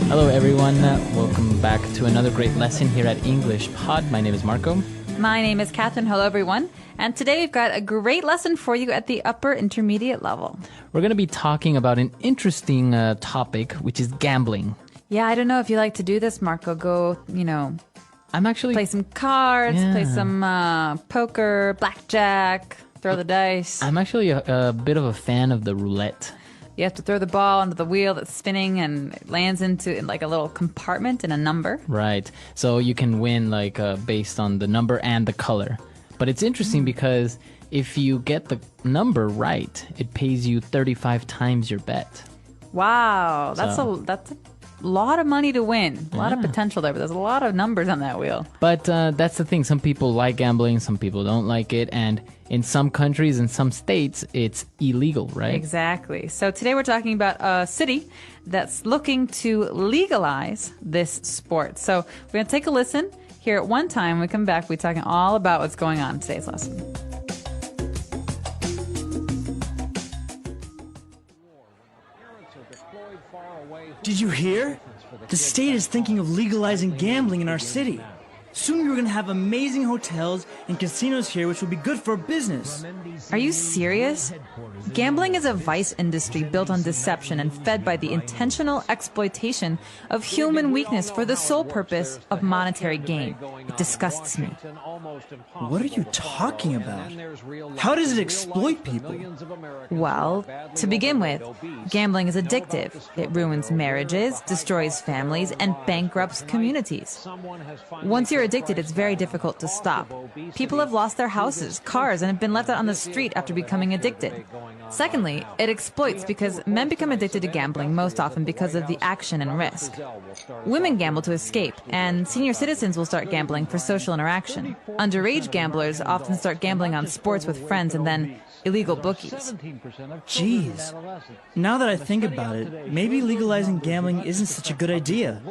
Hello everyone, welcome back to another great lesson here at English Pod. My name is Marco. My name is Catherine. Hello everyone. And today we've got a great lesson for you at the upper intermediate level. We're going to be talking about an interesting topic, which is gambling. Yeah, I don't know if you like to do this, Marco. Go, I'm actually... play some cards, play some poker, blackjack, throw the dice. I'm actually a bit of a fan of the roulette. You have to throw the ball into the wheel that's spinning and it lands into like a little compartment and a number. Right. So you can win based on the number and the color. But it's interesting because if you get the number right, it pays you 35 times your bet. Wow, that's a lot of money to win. A lot of potential there, but there's a lot of numbers on that wheel. But that's the thing. Some people like gambling, some people don't like it. And in some countries, in some states, it's illegal, right? Exactly. So today we're talking about a city that's looking to legalize this sport. So we're going to take a listen. Here at one time, when we come back, we're talking all about what's going on in today's lesson. Did you hear? The state is thinking of legalizing gambling in our city. Soon we're going to have amazing hotels and casinos here, which will be good for business. Are you serious? Gambling is a vice industry built on deception and fed by the intentional exploitation of human weakness for the sole purpose of monetary gain. It disgusts me. What are you talking about? How does it exploit people? Well, to begin with, gambling is addictive. It ruins marriages, destroys families, and bankrupts communities. Once you're addicted, it's very difficult to stop. People have lost their houses, cars, and have been left out on the street after becoming addicted. Secondly, it exploits because men become addicted to gambling most often because of the action and risk. Women gamble to escape, and senior citizens will start gambling for social interaction. Underage gamblers often start gambling on sports with friends and then illegal bookies. Jeez. Now that I think about it, maybe legalizing gambling isn't such a good idea.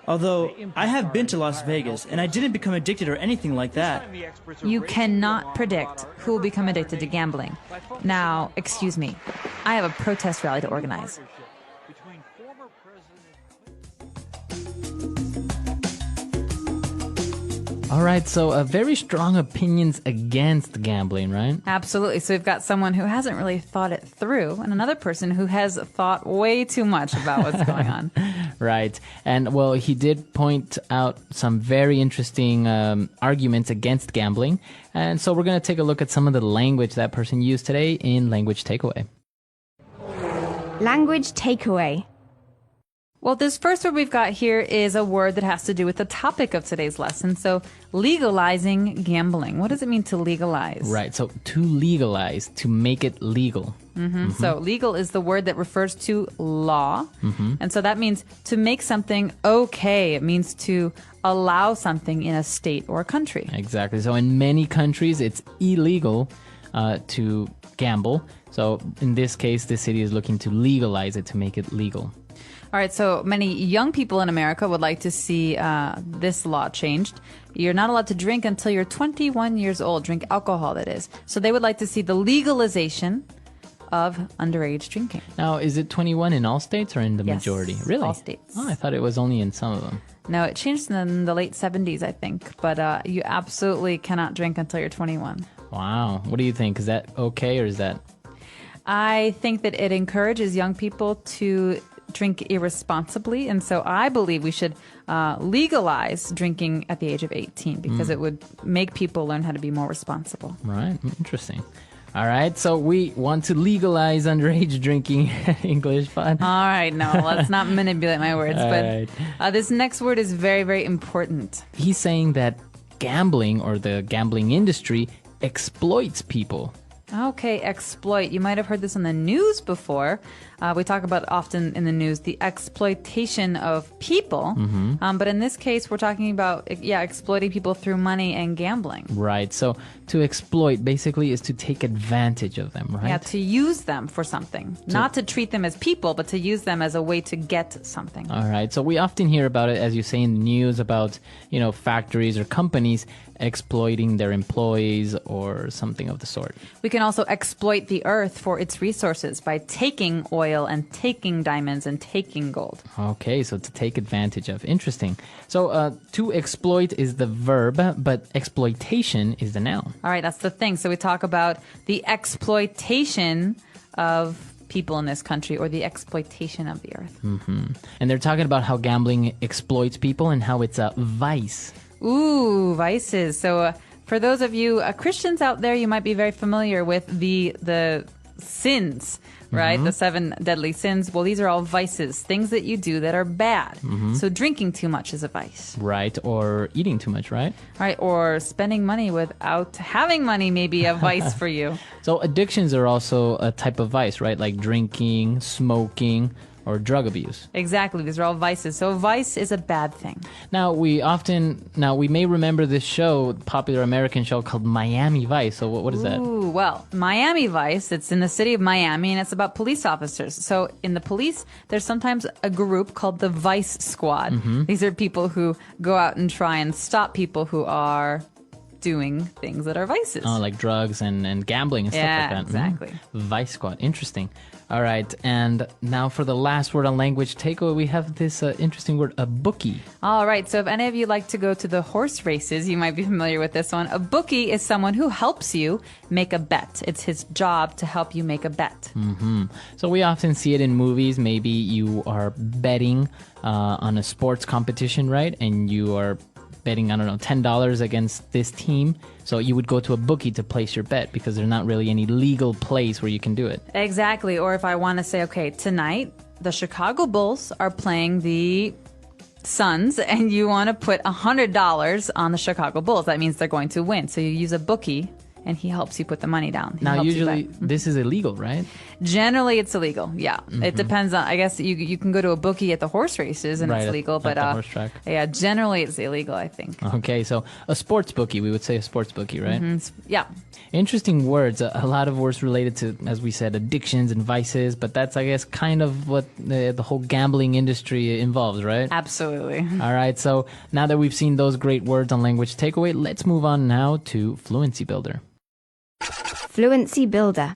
Although, I have been to Las Vegas, and I didn't become addicted or anything like that. You cannot predict who will become addicted to gambling. Now, excuse me, I have a protest rally to organize. All right, so very strong opinions against gambling, right? Absolutely. So we've got someone who hasn't really thought it through, and another person who has thought way too much about what's going on. Right. And, well, he did point out some very interesting arguments against gambling. And so we're going to take a look at some of the language that person used today in Language Takeaway. Language Takeaway. Well, this first word we've got here is a word that has to do with the topic of today's lesson. So, legalizing gambling. What does it mean to legalize? Right. So, to legalize, to make it legal. So, legal is the word that refers to law. And so that means to make something okay. It means to allow something in a state or a country. Exactly. So, in many countries, it's illegal to gamble. So, in this case, the city is looking to legalize it, to make it legal. All right, so many young people in America would like to see this law changed. You're not allowed to drink until you're 21 years old, drink alcohol, that is. So they would like to see the legalization of underage drinking. Now, is it 21 in all states or in the majority? Really? All states. Oh, I thought it was only in some of them. No, it changed in the late 70s, I think. But you absolutely cannot drink until you're 21. Wow. What do you think? Is that okay or is that... I think that it encourages young people to drink irresponsibly, and so I believe we should legalize drinking at the age of 18 because it would make people learn how to be more responsible. Right, interesting. All right, so we want to legalize underage drinking. English Pod. All right, no, let's not manipulate my words, but right. This next word is very, very important. He's saying that gambling or the gambling industry exploits people. Okay, exploit. You might have heard this on the news before. We talk about often in the news the exploitation of people. But in this case, we're talking about, exploiting people through money and gambling. Right. So to exploit basically is to take advantage of them, right? Yeah, to use them for something. Not to treat them as people, but to use them as a way to get something. All right. So we often hear about it, as you say in the news, about, factories or companies exploiting their employees or something of the sort. We can also exploit the earth for its resources by taking oil oil and taking diamonds and taking gold. Okay, so to take advantage of. Interesting. So to exploit is the verb, but exploitation is the noun. All right, that's the thing. So we talk about the exploitation of people in this country or the exploitation of the earth. And they're talking about how gambling exploits people and how it's a vice. Ooh, vices. So for those of you Christians out there, you might be very familiar with the sins, right? The 7 deadly sins. Well, these are all vices, things that you do that are bad. So drinking too much is a vice. Right, or eating too much, right? Right, or spending money without having money may be a vice for you. So addictions are also a type of vice, right? Like drinking, smoking, or drug abuse. Exactly, these are all vices. So vice is a bad thing. Now we may remember this show, popular American show called Miami Vice. So what is that? Ooh, well, Miami Vice, it's in the city of Miami, and it's about police officers. So in the police, there's sometimes a group called the Vice Squad. These are people who go out and try and stop people who are doing things that are vices. Oh, like drugs and gambling and stuff like that. Yeah, exactly. Vice Squad. Interesting. All right. And now for the last word on language takeaway, we have this interesting word, a bookie. All right. So if any of you like to go to the horse races, you might be familiar with this one. A bookie is someone who helps you make a bet. It's his job to help you make a bet. So we often see it in movies. Maybe you are betting on a sports competition, right? And you are betting, I don't know, $10 against this team. So you would go to a bookie to place your bet because there's not really any legal place where you can do it. Exactly. Or if I want to say, okay, tonight the Chicago Bulls are playing the Suns and you want to put $100 on the Chicago Bulls, that means they're going to win. So you use a bookie and he helps you put the money down. Now, usually this is illegal, right? Generally, it's illegal. Yeah, it depends on. I guess you can go to a bookie at the horse races and it's legal, but the horse track. Yeah, generally it's illegal, I think. Okay, so a sports bookie, we would say a sports bookie, right? Yeah. Interesting words. A lot of words related to, as we said, addictions and vices, but that's, I guess, kind of what the whole gambling industry involves, right? Absolutely. All right, so now that we've seen those great words on language takeaway, let's move on now to Fluency Builder. Fluency Builder.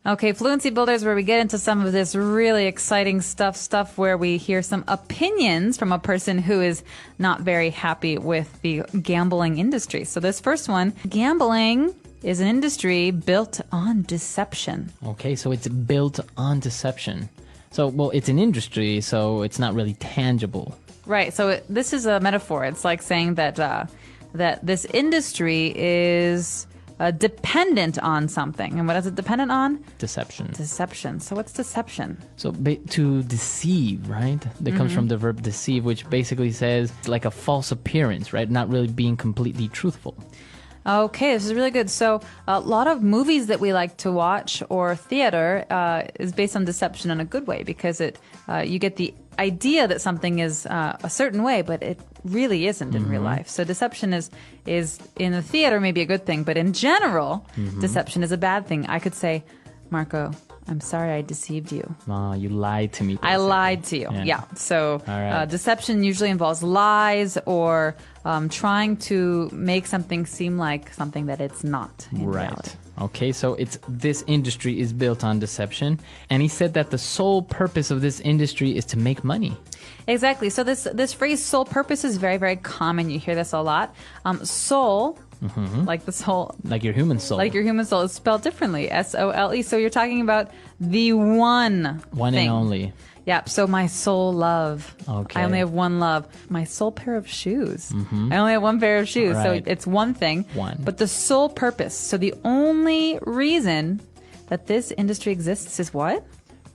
Okay, Fluency Builder is where we get into some of this really exciting stuff where we hear some opinions from a person who is not very happy with the gambling industry. So this first one, gambling is an industry built on deception. Okay, so it's built on deception. So, well, it's an industry, so it's not really tangible. Right, so this is a metaphor. It's like saying that that this industry is dependent on something. And what is it dependent on? Deception. Deception. So what's deception? So to deceive, right? That comes from the verb deceive, which basically says it's like a false appearance, right? Not really being completely truthful. Okay, this is really good. So a lot of movies that we like to watch or theater is based on deception in a good way because you get the idea that something is a certain way, but it really isn't in real life. So deception is in the theater maybe a good thing, but in general, deception is a bad thing. I could say, Marco, I'm sorry I deceived you. Oh, you lied to me. Basically. I lied to you. Yeah. So deception usually involves lies or trying to make something seem like something that it's not in reality. Okay, so this industry is built on deception. And he said that the sole purpose of this industry is to make money. Exactly. So this phrase sole purpose is very, very common. You hear this a lot. Soul, like the soul. Like your human soul. Like your human soul is spelled differently. S-O-L-E. So you're talking about the one thing. And only. Yeah, so my sole love. Okay. I only have one love. My sole pair of shoes. I only have one pair of shoes. Right. So it's one thing. One. But the sole purpose. So the only reason that this industry exists is what?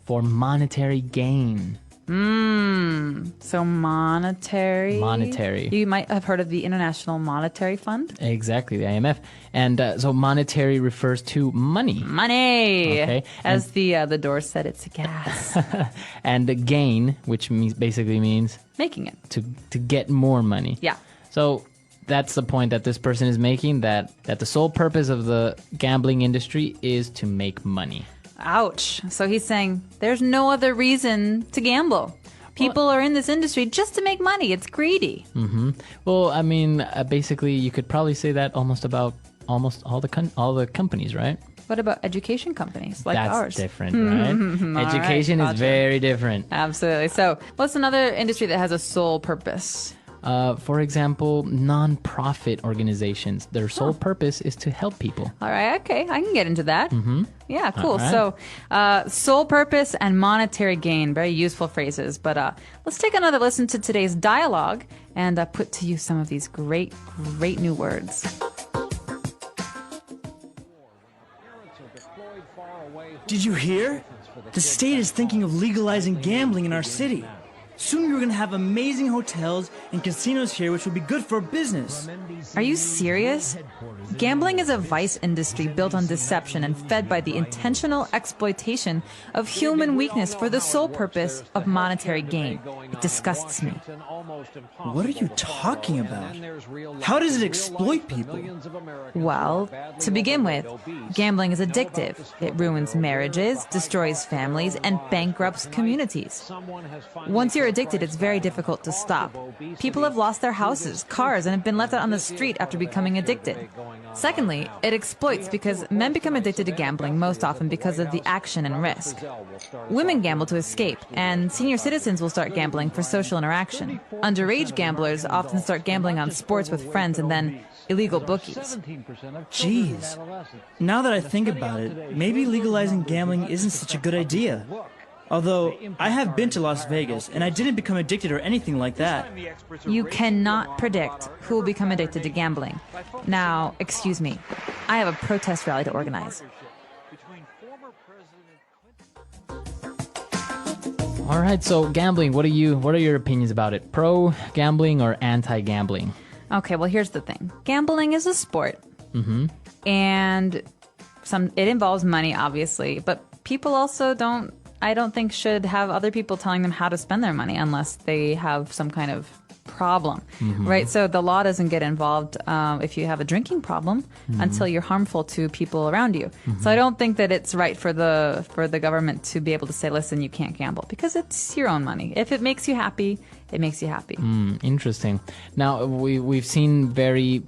For monetary gain. So monetary. Monetary. You might have heard of the International Monetary Fund. Exactly, the IMF. And so monetary refers to money. Money. Okay. As the Doors said, it's gas. And the gain, which basically means making it. To get more money. Yeah. So that's the point that this person is making, that the sole purpose of the gambling industry is to make money. Ouch. So he's saying there's no other reason to gamble. People are in this industry just to make money. It's greedy. Well, I mean, basically, you could probably say that almost about all the companies, right? What about education companies like That's ours? different, right? Education is very different. Absolutely. So, what's another industry that has a sole purpose? For example, non-profit organizations. Their sole purpose is to help people. All right, okay, I can get into that. Yeah, cool. All So, sole purpose and monetary gain, very useful phrases. But let's take another listen to today's dialogue and put to use some of these great new words. Did you hear? The state is thinking of legalizing gambling in our city. Soon we're going to have amazing hotels and casinos here, which will be good for business. Are you serious? Gambling is a vice industry built on deception and fed by the intentional exploitation of human weakness for the sole purpose of monetary gain. It disgusts me. What are you talking about? How does it exploit people? Well, to begin with, gambling is addictive. It ruins marriages, destroys families, and bankrupts communities. Once you're addicted, it's very difficult to stop. People have lost their houses, cars, and have been left out on the street after becoming addicted. Secondly, it exploits because men become addicted to gambling most often because of the action and risk. Women gamble to escape, and senior citizens will start gambling for social interaction. Underage gamblers often start gambling on sports with friends and then illegal bookies. Jeez. Now that I think about it, maybe legalizing gambling isn't such a good idea. Although, I have been to Las Vegas, and I didn't become addicted or anything like that. You cannot predict who will become addicted to gambling. Now, excuse me, I have a protest rally to organize. All right, so gambling, what are your opinions about it? Pro gambling or anti-gambling? Okay, well, here's the thing. Gambling is a sport. And it involves money, obviously, but people also I don't think should have other people telling them how to spend their money unless they have some kind of problem, right? So the law doesn't get involved if you have a drinking problem until you're harmful to people around you. So I don't think that it's right for the government to be able to say, listen, you can't gamble, because it's your own money. If it makes you happy, it makes you happy. Interesting. Now, we've seen very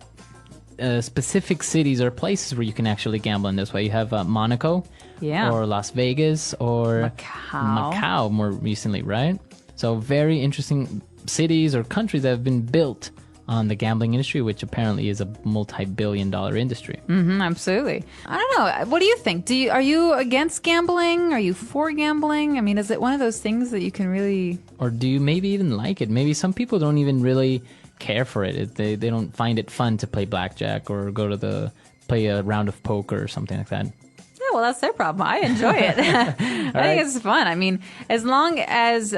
specific cities or places where you can actually gamble in this way. You have Monaco, or Las Vegas, or Macau more recently, right? So very interesting cities or countries that have been built on the gambling industry, which apparently is a multi-billion-dollar industry. Absolutely. I don't know. What do you think? Are you against gambling? Are you for gambling? I mean, is it one of those things that you can really... Or do you maybe even like it? Maybe some people don't even really care for it. They don't find it fun to play blackjack or play a round of poker or something like that. Yeah, well, that's their problem. I enjoy it. I think it's fun. I mean, as long as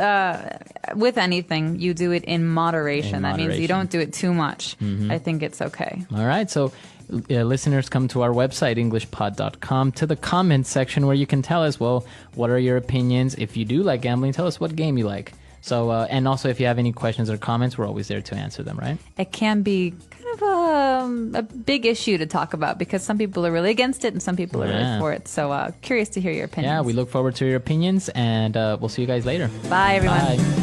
with anything you do it in moderation. That means you don't do it too much. I think it's okay. All right. So listeners, come to our website, EnglishPod.com, to the comments section where you can tell us, well, what are your opinions? If you do like gambling, tell us what game you like. So, and also if you have any questions or comments, we're always there to answer them, right? It can be kind of a big issue to talk about because some people are really against it and some people are really for it. So curious to hear your opinions. Yeah, we look forward to your opinions, and we'll see you guys later. Bye, everyone. Bye.